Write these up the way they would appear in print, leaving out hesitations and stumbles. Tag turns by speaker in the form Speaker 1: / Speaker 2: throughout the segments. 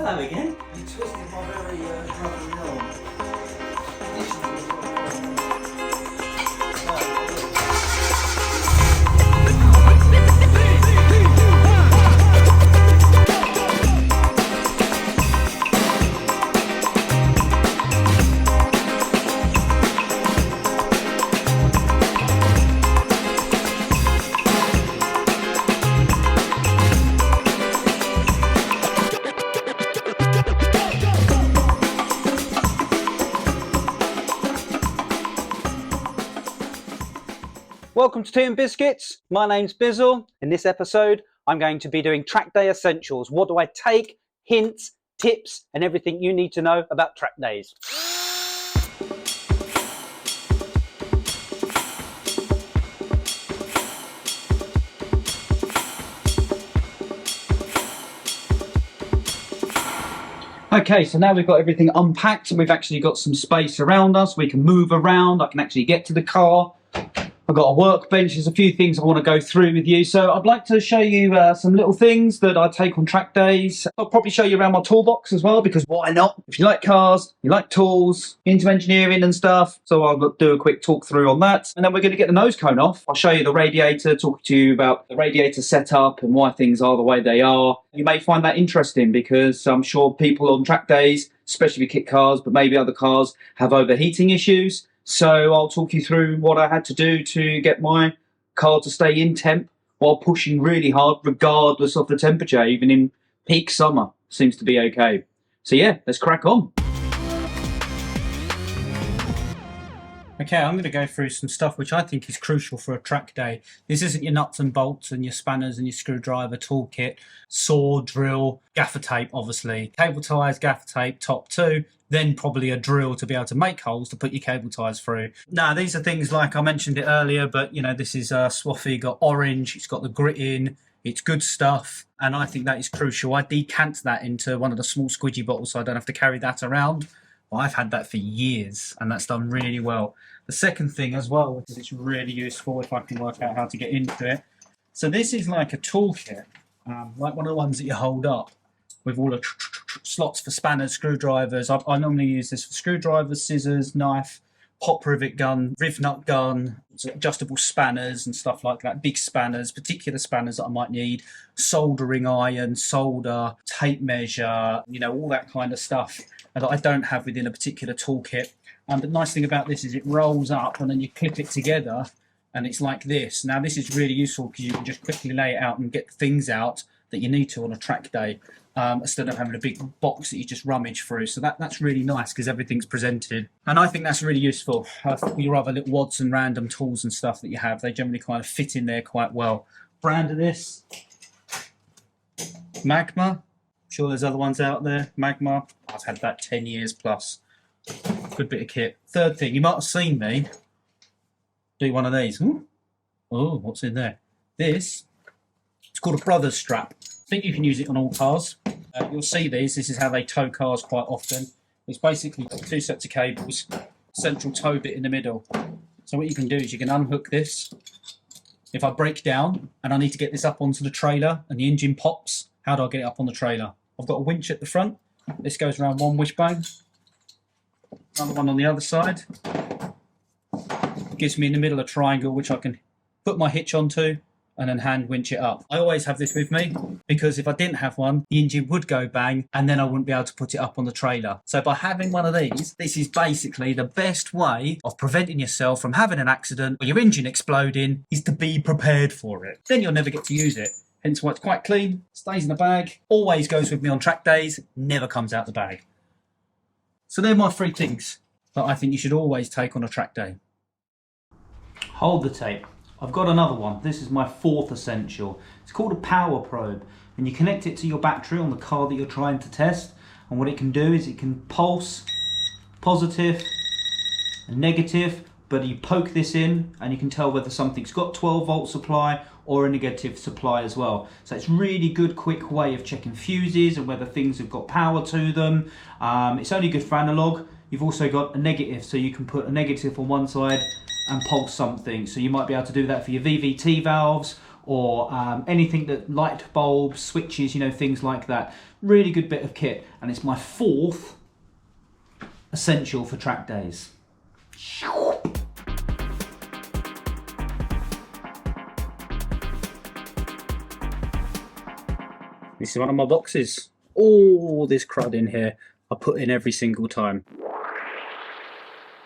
Speaker 1: Hello again.
Speaker 2: You twisted my very lovely arm.
Speaker 1: Welcome to Tea and Bizz-Kits. My name's Bizzle. In this episode, I'm going to be doing track day essentials. What do I take? Hints, tips, and everything you need to know about track days. Okay, so now we've got everything unpacked. We've actually got some space around us. We can move around. I can actually get to the car. I've got a workbench. There's a few things I want to go through with you. So I'd like to show you some little things that I take on track days. I'll probably show you around my toolbox as well, because why not? If you like cars, you like tools, into engineering and stuff. So I'll do a quick talk through on that. And then we're going to get the nose cone off. I'll show you the radiator, talk to you about the radiator setup and why things are the way they are. You may find that interesting because I'm sure people on track days, especially with kit cars, but maybe other cars, have overheating issues. So I'll talk you through what I had to do to get my car to stay in temp while pushing really hard regardless of the temperature, even in peak summer. Seems to be okay. So yeah, let's crack on. Okay, I'm going to go through some stuff which I think is crucial for a track day. This isn't your nuts and bolts and your spanners and your screwdriver toolkit, saw, drill, gaffer tape obviously, cable ties, gaffer tape, top two, then probably a drill to be able to make holes to put your cable ties through. Now these are things like I mentioned it earlier, but you know, this is Swarfega Orange. It's got the grit in, it's good stuff, and I think that is crucial. I decant that into one of the small squidgy bottles so I don't have to carry that around. Well, I've had that for years and that's done really well. The second thing as well, which is really useful if I can work out how to get into it. So this is like a toolkit, like one of the ones that you hold up with all the slots for spanners, screwdrivers. I normally use this for screwdrivers, scissors, knife, pop rivet gun, riv nut gun, adjustable spanners and stuff like that, big spanners, particular spanners that I might need, soldering iron, solder, tape measure, you know, all that kind of stuff that I don't have within a particular toolkit. The nice thing about this is it rolls up and then you clip it together and it's like this. Now this is really useful because you can just quickly lay it out and get things out that you need to on a track day, instead of having a big box that you just rummage through. So that's really nice because everything's presented. And I think that's really useful. Your other little wads and random tools and stuff that you have, they generally kind of fit in there quite well. Brand of this, Magma. I'm sure there's other ones out there. Magma, I've had that 10 years plus. Good bit of kit. Third thing, you might have seen me do one of these. Ooh. Oh, what's in there? This, it's called a brother's strap. I think you can use it on all cars. You'll see these. This is how they tow cars quite often. It's basically two sets of cables, central tow bit in the middle. So what you can do is you can unhook this. If I break down and I need to get this up onto the trailer and the engine pops, how do I get it up on the trailer? I've got a winch at the front. This goes around one wishbone. Another one on the other side. It gives me in the middle a triangle which I can put my hitch onto and then hand winch it up. I always have this with me because if I didn't have one, the engine would go bang and then I wouldn't be able to put it up on the trailer. So by having one of these, this is basically the best way of preventing yourself from having an accident or your engine exploding, is to be prepared for it. Then you'll never get to use it. Hence why it's quite clean, stays in the bag, always goes with me on track days, never comes out the bag. So they're my three things that I think you should always take on a track day. Hold the tape. I've got another one. This is my fourth essential. It's called a power probe, and you connect it to your battery on the car that you're trying to test, and what it can do is it can pulse positive and negative, but you poke this in and you can tell whether something's got 12 volt supply or a negative supply as well. So it's really good quick way of checking fuses and whether things have got power to them. It's only good for analog. You've also got a negative, so you can put a negative on one side and pulse something. So you might be able to do that for your VVT valves
Speaker 3: or anything that light bulbs, switches, you know, things like that. Really good bit of kit, and it's my 4th essential for track days.
Speaker 1: This is one of my boxes. All this crud in here, I put in every single time.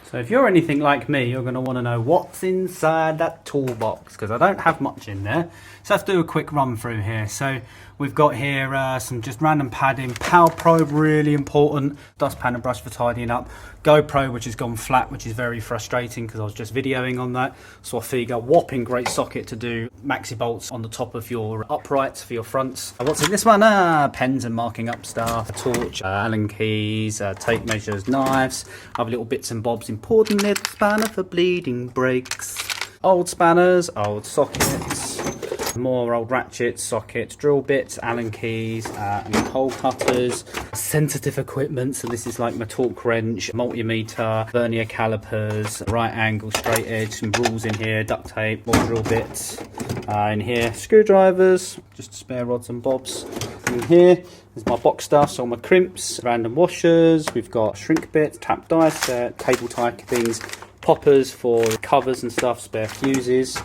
Speaker 3: So if you're anything like me, you're going to want to know what's inside that toolbox, because I don't have much in there. So let's do a quick run through here. So we've got here some just random padding, power probe, really important, dustpan and brush for tidying up, GoPro which has gone flat, which is very frustrating because I was just videoing on that, Swarfega, whopping great socket to do maxi bolts on the top of your uprights for your fronts. What's in this one? Pens and marking up stuff, a torch, Allen keys, tape measures, knives, other little bits and bobs, important little spanner for bleeding brakes, old spanners, old sockets, more old ratchets, sockets, drill bits, Allen keys, and hole cutters, sensitive equipment. So this is like my torque wrench, multimeter, vernier calipers, right angle, straight edge, some rules in here, duct tape, more drill bits. In here, screwdrivers, just spare rods and bobs. In here is my box stuff, so all my crimps, random washers. We've got shrink bits, tap dice, cable tie things, poppers for covers and stuff, spare fuses.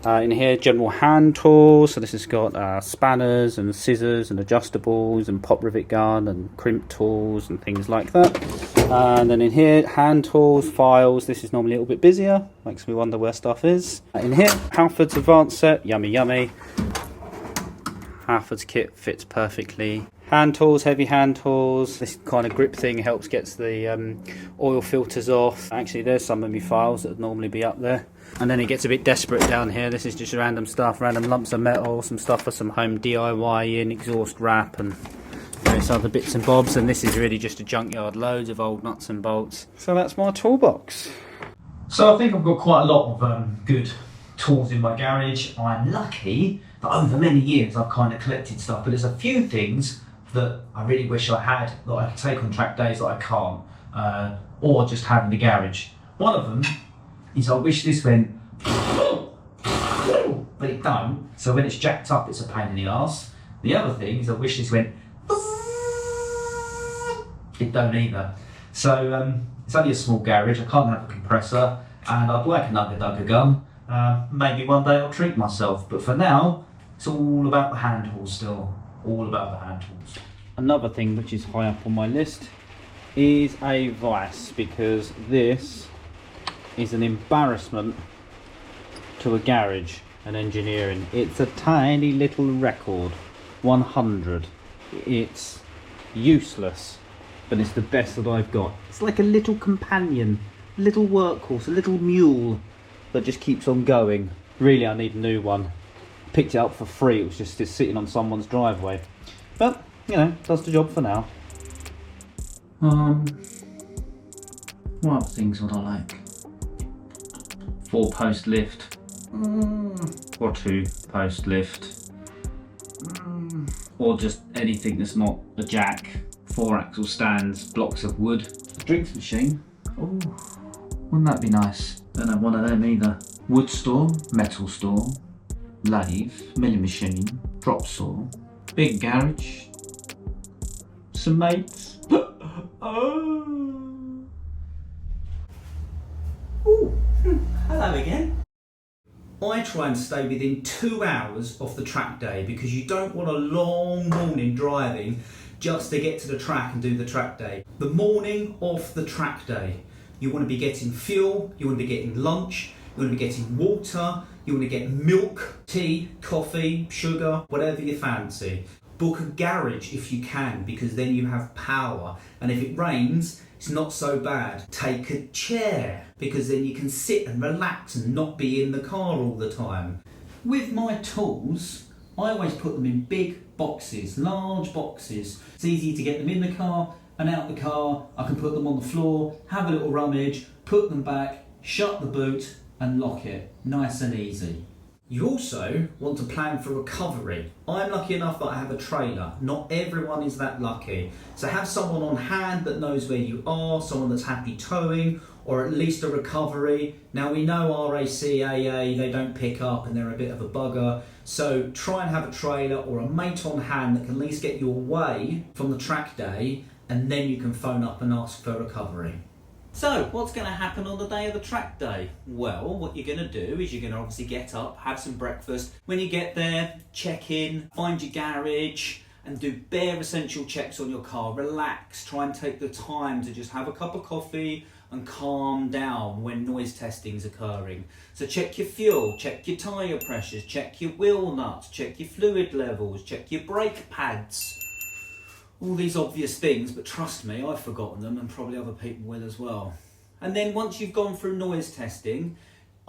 Speaker 3: In here, general hand tools. So this has got spanners and scissors and adjustables and pop rivet gun and crimp tools and things like that. And then in here, hand tools, files. This is normally a little bit busier, makes me wonder where stuff is. In here, Halford's advanced set, yummy yummy. Halford's kit fits perfectly. Hand tools, heavy hand tools. This kind of grip thing helps gets the oil filters off. Actually, there's some of my files that would normally be up there. And then it gets a bit desperate down here. This is just random stuff, random lumps of metal, some stuff for some home DIY in, exhaust wrap and various other bits and bobs. And this is really just a junkyard, loads of old nuts and bolts. So that's my toolbox. So I think I've got quite a lot of good tools in my garage. I'm lucky that over many years I've kind of collected stuff, but there's a few things that I really wish I had that I could take on track days that I can't, or just have in the garage. One of them is I wish this went, but it don't, so when it's jacked up it's a pain in the arse. The other thing is I wish this went, it don't either. So it's only a small garage, I can't have a compressor, and I'd like another Dugger gun. Maybe one day I'll treat myself, but for now it's all about the hand tools still, all about the hand tools. Another thing which is high up on my list is a vice, because this is an embarrassment to a garage and engineering. It's a tiny little record, 100. It's useless, but it's the best that I've got. It's like a little companion, little workhorse, a little mule that just keeps on going. Really, I need a new one. Picked it up for free, it was just sitting on someone's driveway. But, you know, does the job for now. What other things would I like? 4-post lift. Or 2-post lift. Or just anything that's not a jack. 4-axle stands, blocks of wood. Drinks machine. Oh, wouldn't that be nice? Don't have one of them either. Wood store, metal store, lathe, milling machine, drop saw, big garage, some mates. Oh. Ooh, hello again. I try and stay within 2 hours of the track day because you don't want a long morning driving just to get to the track and do the track day. The morning of the track day, you want to be getting fuel, you want to be getting lunch, you want to be getting water, you want to get milk, tea, coffee, sugar, whatever you fancy. Book a garage if you can, because then you have power, and if it rains it's not so bad. Take a chair, because then you can sit and relax and not be in the car all the time. With my tools, I always put them in big boxes, large boxes. It's easy to get them in the car and out the car. I can put them on the floor, have a little rummage, put them back, shut the boot and lock it. Nice and easy. You also want to plan for recovery. I'm lucky enough that I have a trailer. Not everyone is that lucky. So have someone on hand that knows where you are, someone that's happy towing, or at least a recovery. Now we know RACAA, they don't pick up and they're a bit of a bugger. So try and have a trailer or a mate on hand that can at least get you away from the track day, and then you can phone up and ask for recovery. So, what's going to happen on the day of the track day? Well, what you're going to do is you're going to obviously get up, have some breakfast. When you get there, check in, find your garage, and do bare essential checks on your car. Relax, try and take the time to just have a cup of coffee and calm down when noise testing is occurring. So check your fuel, check your tyre pressures, check your wheel nuts, check your fluid levels, check your brake pads. All these obvious things, but trust me, I've forgotten them and probably other people will as well. And then once you've gone through noise testing,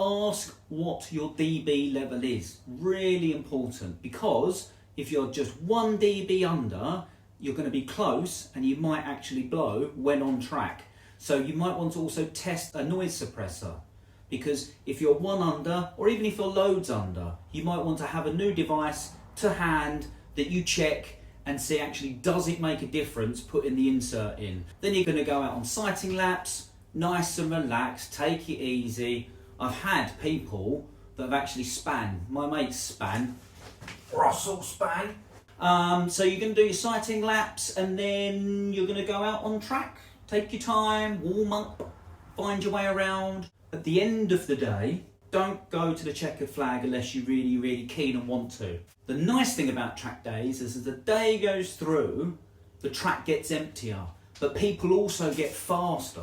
Speaker 3: ask what your dB level is. Really important, because if you're just 1 dB under, you're going to be close and you might actually blow when on track. So you might want to also test a noise suppressor, because if you're 1 under, or even if you're loads under, you might want to have a new device to hand that you check and see actually does it make a difference putting the insert in. Then you're going to go out on sighting laps, nice and relaxed, take it easy. I've had people that have actually span. My mate's span, Russell span. So you're going to do your sighting laps and then you're going to go out on track. Take your time, warm up, find your way around. At the end of the day, don't go to the checkered flag unless you're really, really keen and want to. The nice thing about track days is as the day goes through, the track gets emptier, but people also get faster.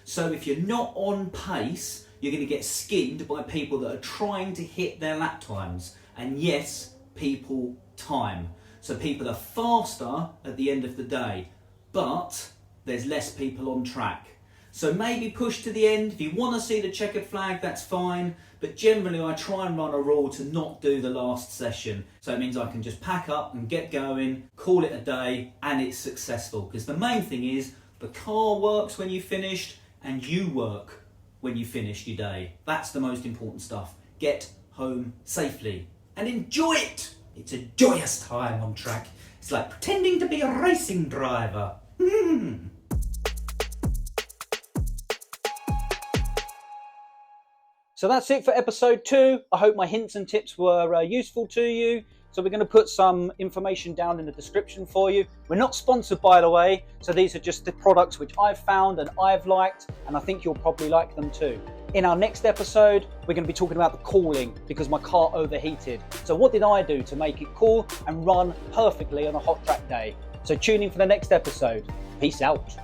Speaker 3: So if you're not on pace, you're going to get skinned by people that are trying to hit their lap times. And yes, people time. So people are faster at the end of the day, but there's less people on track. So maybe push to the end. If you want to see the checkered flag, that's fine. But generally I try and run a rule to not do the last session. So it means I can just pack up and get going, call it a day, and it's successful. Because the main thing is the car works when you finished and you work when you finish your day. That's the most important stuff. Get home safely and enjoy it. It's a joyous time on track. It's like pretending to be a racing driver. So that's it for episode 2. I hope my hints and tips were useful to you. So we're going to put some information down in the description for you. We're not sponsored, by the way. So these are just the products which I've found and I've liked, and I think you'll probably like them too. In our next episode, we're going to be talking about the cooling because my car overheated. So what did I do to make it cool and run perfectly on a hot track day? So tune in for the next episode. Peace out.